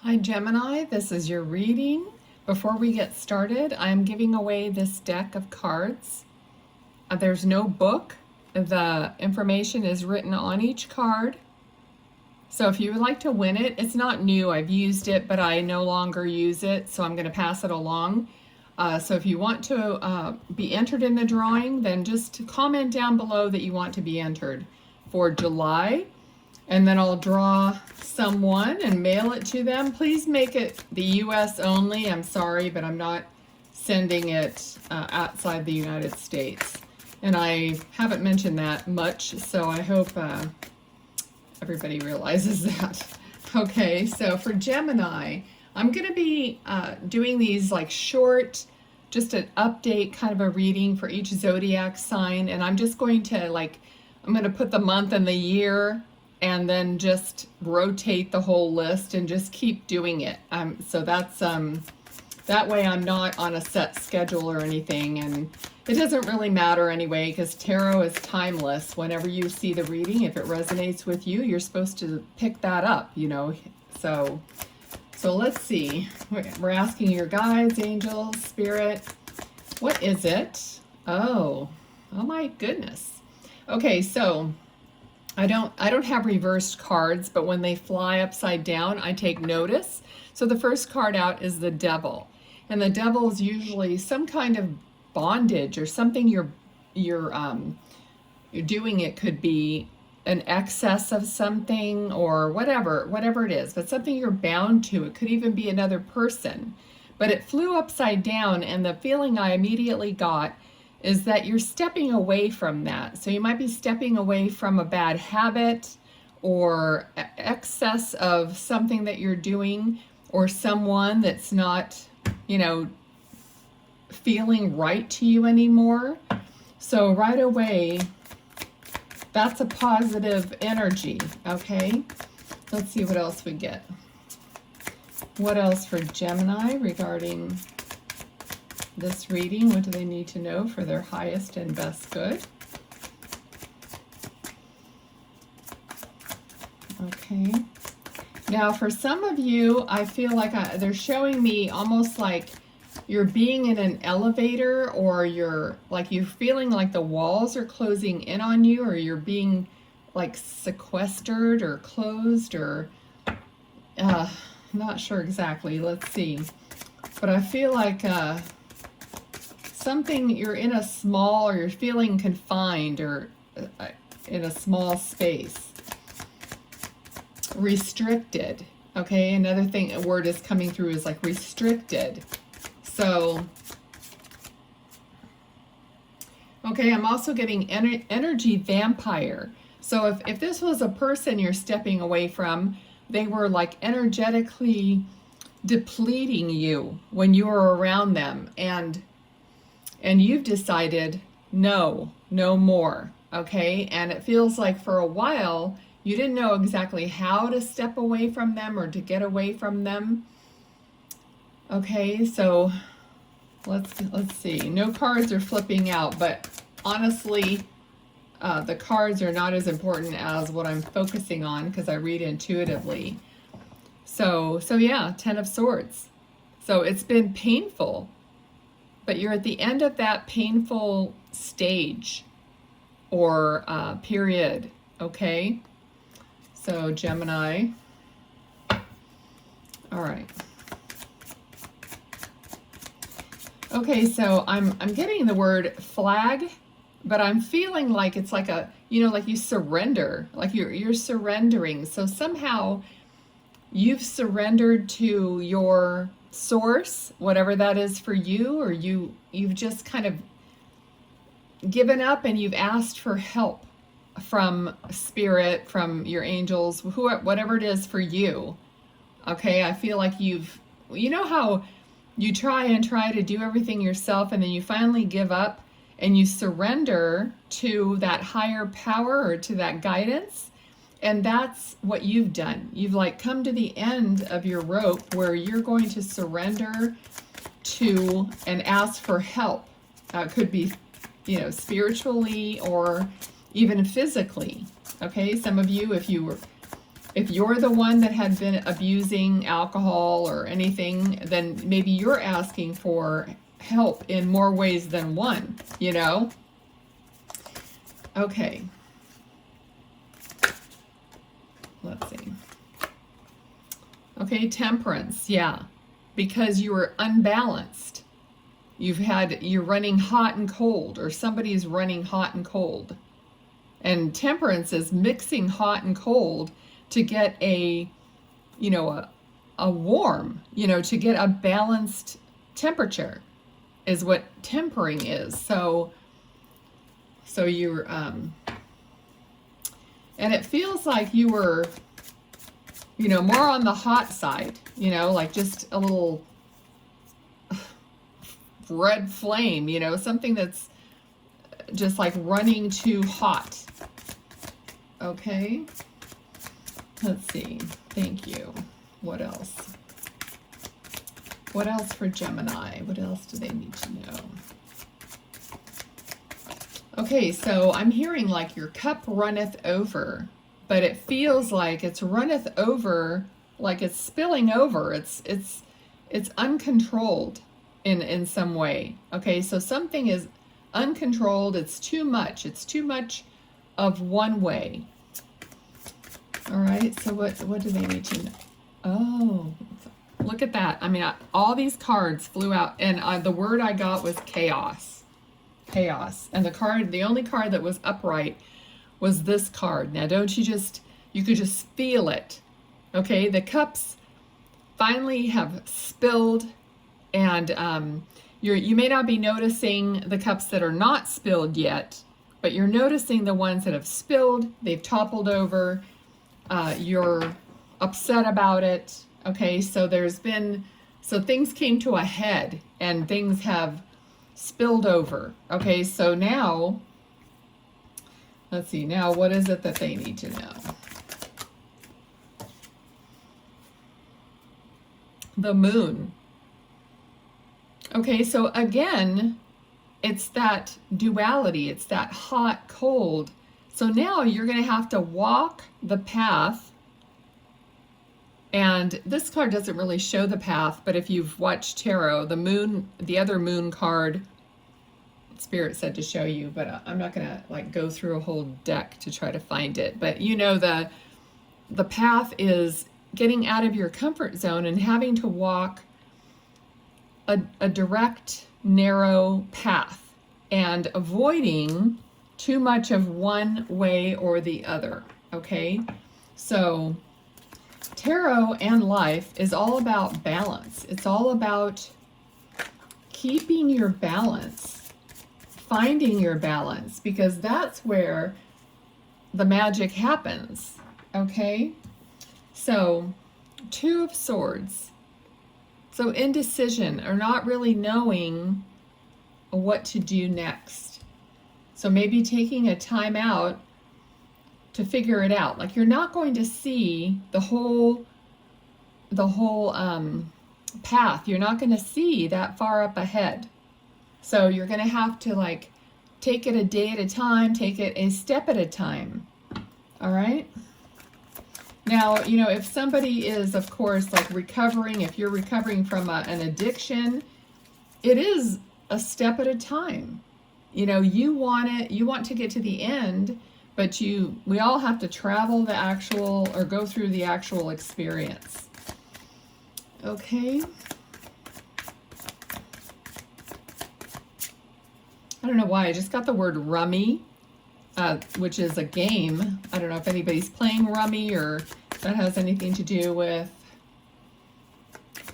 Hi Gemini, this is your reading. Before we get started, I'm giving away this deck of cards. There's no book. The information is written on each card. So if you would like to win it, it's not new. I've used it, but I no longer use it, so I'm going to pass it along. So if you want to be entered in the drawing, then just comment down below that you want to be entered for July. And then I'll draw someone and mail it to them. Please make it the US only. I'm sorry, but I'm not sending it outside the United States. And I haven't mentioned that much, so I hope everybody realizes that. Okay, so for Gemini, I'm going to be doing these like short, just an update kind of a reading for each zodiac sign. And I'm just going to I'm going to put the month and the year and then just rotate the whole list and just keep doing it. So that's that way I'm not on a set schedule or anything, and it doesn't really matter anyway because tarot is timeless. Whenever you see the reading, if it resonates with you, you're supposed to pick that up, you know. So let's see. We're asking your guides, angels, spirit. What is it? Oh my goodness. Okay, so I don't have reversed cards, but when they fly upside down, I take notice. So the first card out is the Devil. And the Devil is usually some kind of bondage or something you're doing. It could be an excess of something or whatever it is, but something you're bound to. It could even be another person. But it flew upside down, and the feeling I immediately got is that you're stepping away from that. So you might be stepping away from a bad habit or excess of something that you're doing, or someone that's not, you know, feeling right to you anymore. So right away, that's a positive energy, okay? Let's see what else we get. What else for Gemini regarding this reading? What do they need to know for their highest and best good? Okay. Now, for some of you, I feel like they're showing me almost like you're being in an elevator, or you're feeling like the walls are closing in on you, or you're being like sequestered or closed, or not sure exactly. Let's see. But I feel like something, you're in a small, or you're feeling confined, or in a small space. Restricted. Okay, another thing, a word is coming through is like restricted. So, okay, I'm also getting energy vampire. So if this was a person you're stepping away from, they were like energetically depleting you when you were around them, and you've decided no more, okay? And it feels like for a while you didn't know exactly how to step away from them or to get away from them. Okay, so let's see. No cards are flipping out, but honestly, the cards are not as important as what I'm focusing on because I read intuitively. So yeah, Ten of Swords. So it's been painful, but you're at the end of that painful stage or period, okay? So Gemini. All right. Okay, so I'm getting the word flag, but I'm feeling like it's like a, you know, like you surrender, like you're surrendering. So somehow you've surrendered to your source, whatever that is for you, or you've just kind of given up and you've asked for help from spirit, from your angels, whatever it is for you. Okay, I feel like you know how you try to do everything yourself, and then you finally give up and you surrender to that higher power or to that guidance. And that's what you've done. You've like come to the end of your rope where you're going to surrender to and ask for help. It could be, you know, spiritually or even physically. Okay, some of you, if you were If you're the one that had been abusing alcohol or anything, then maybe you're asking for help in more ways than one, you know? Okay. Let's see. Okay, temperance, yeah. Because you were unbalanced. You're running hot and cold, or somebody's running hot and cold. And temperance is mixing hot and cold to get a warm, to get a balanced temperature is what tempering is. So you're, and it feels like you were, more on the hot side, like just a little red flame, something that's just like running too hot. Okay. Let's see. Thank you. What else? What else for Gemini? What else do they need to know? Okay, so I'm hearing like your cup runneth over, but it feels like it's runneth over, like it's spilling over. It's uncontrolled in some way. Okay, so something is uncontrolled. It's too much. It's too much of one way. All right, so what do they need to know? Oh, look at that. I mean, all these cards flew out, and the word I got was chaos. Chaos. And the only card that was upright was this card. Now, you could just feel it. Okay, the cups finally have spilled, and you may not be noticing the cups that are not spilled yet, but you're noticing the ones that have spilled. They've toppled over. You're upset about it. Okay, so things came to a head and things have spilled over. Okay, so now, let's see, now what is it that they need to know? The moon. Okay, so again, it's that duality, it's that hot, cold. So now you're going to have to walk the path. And this card doesn't really show the path, but if you've watched tarot, the other moon card, Spirit said to show you, but I'm not going to like go through a whole deck to try to find it. But the path is getting out of your comfort zone and having to walk a direct, narrow path and avoiding too much of one way or the other. Okay, so tarot and life is all about balance. It's all about keeping your balance, finding your balance, because that's where the magic happens. Okay, so Two of Swords. So indecision, or not really knowing what to do next. So maybe taking a time out to figure it out. Like you're not going to see the whole path. You're not going to see that far up ahead. So you're going to have to like take it a day at a time, take it a step at a time. All right? Now, if somebody is, of course, like recovering, if you're recovering from an addiction, it is a step at a time. You want to get to the end, but we all have to travel go through the actual experience. Okay. I don't know why, I just got the word rummy, which is a game. I don't know if anybody's playing rummy or that has anything to do with,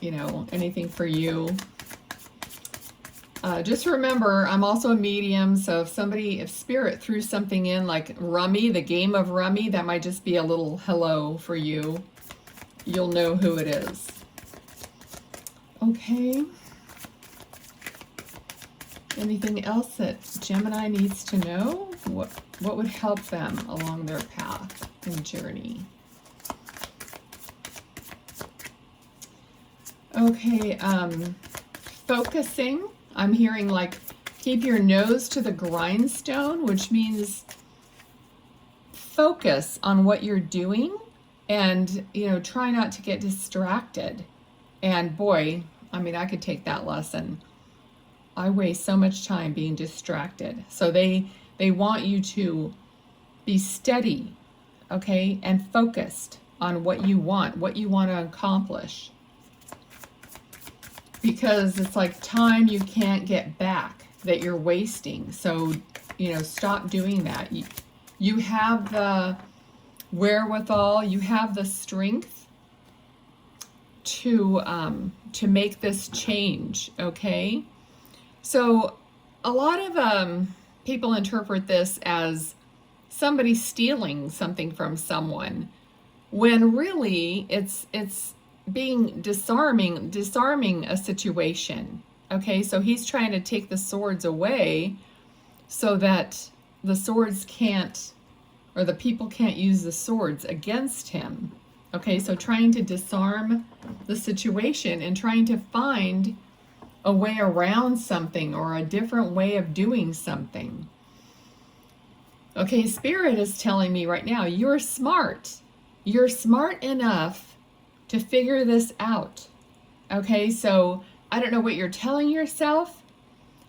anything for you. Just remember, I'm also a medium, so if Spirit threw something in like rummy, the game of rummy, that might just be a little hello for you. You'll know who it is. Okay. Anything else that Gemini needs to know? What would help them along their path and journey? Okay, focusing. I'm hearing like keep your nose to the grindstone, which means focus on what you're doing And, you know, try not to get distracted. And boy, I mean, I could take that lesson. I waste so much time being distracted. So they want you to be steady, okay, and focused on what you want to accomplish. Because it's like time you can't get back that you're wasting. So, you know, stop doing that. You have the wherewithal, you have the strength to make this change, okay? So a lot of people interpret this as somebody stealing something from someone, when really it's being disarming a situation. Okay, so he's trying to take the swords away so that the swords can't, or the people can't use the swords against him. Okay, so trying to disarm the situation and trying to find a way around something or a different way of doing something. Okay, Spirit is telling me right now, you're smart. You're smart enough to figure this out. Okay, so I don't know what you're telling yourself,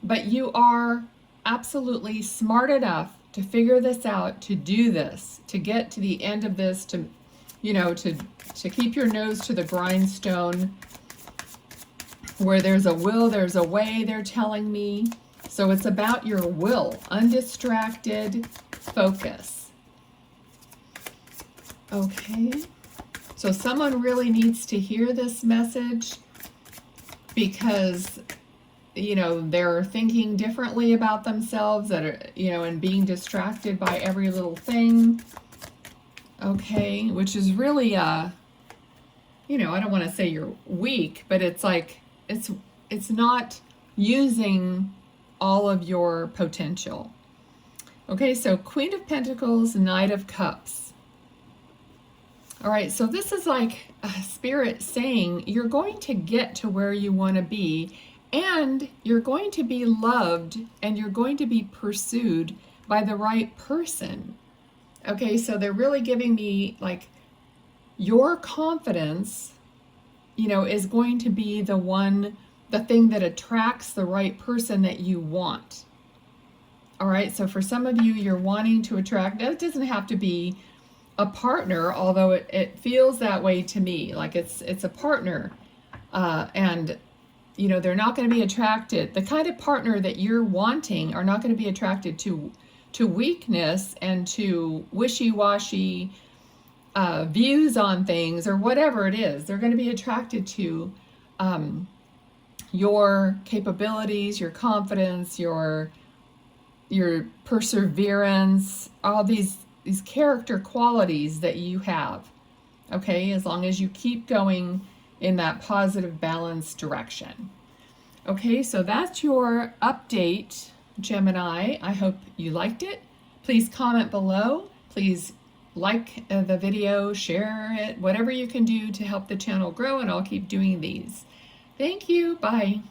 but you are absolutely smart enough to figure this out, to do this, to get to the end of this, to, you know, to keep your nose to the grindstone. Where there's a will, there's a way, they're telling me. So it's about your will, undistracted focus. Okay, so someone really needs to hear this message because, you know, they're thinking differently about themselves, that are, you know, and being distracted by every little thing. Okay, which is really, you know, I don't want to say you're weak, but it's like, it's not using all of your potential. Okay, so Queen of Pentacles, Knight of Cups. All right, so this is like Spirit saying you're going to get to where you want to be, and you're going to be loved, and you're going to be pursued by the right person. Okay, so they're really giving me like your confidence, you know, is going to be the thing that attracts the right person that you want. All right, so for some of you, you're wanting to attract, it doesn't have to be a partner, although it feels that way to me, like it's a partner. And, you know, they're not going to be attracted, the kind of partner that you're wanting are not going to be attracted to weakness and to wishy-washy views on things or whatever it is. They're going to be attracted to your capabilities, your confidence, your perseverance, all these character qualities that you have. Okay, as long as you keep going in that positive, balanced direction. Okay, so that's your update, Gemini. I hope you liked it. Please comment below. Please like the video, share it, whatever you can do to help the channel grow, and I'll keep doing these. Thank you. Bye.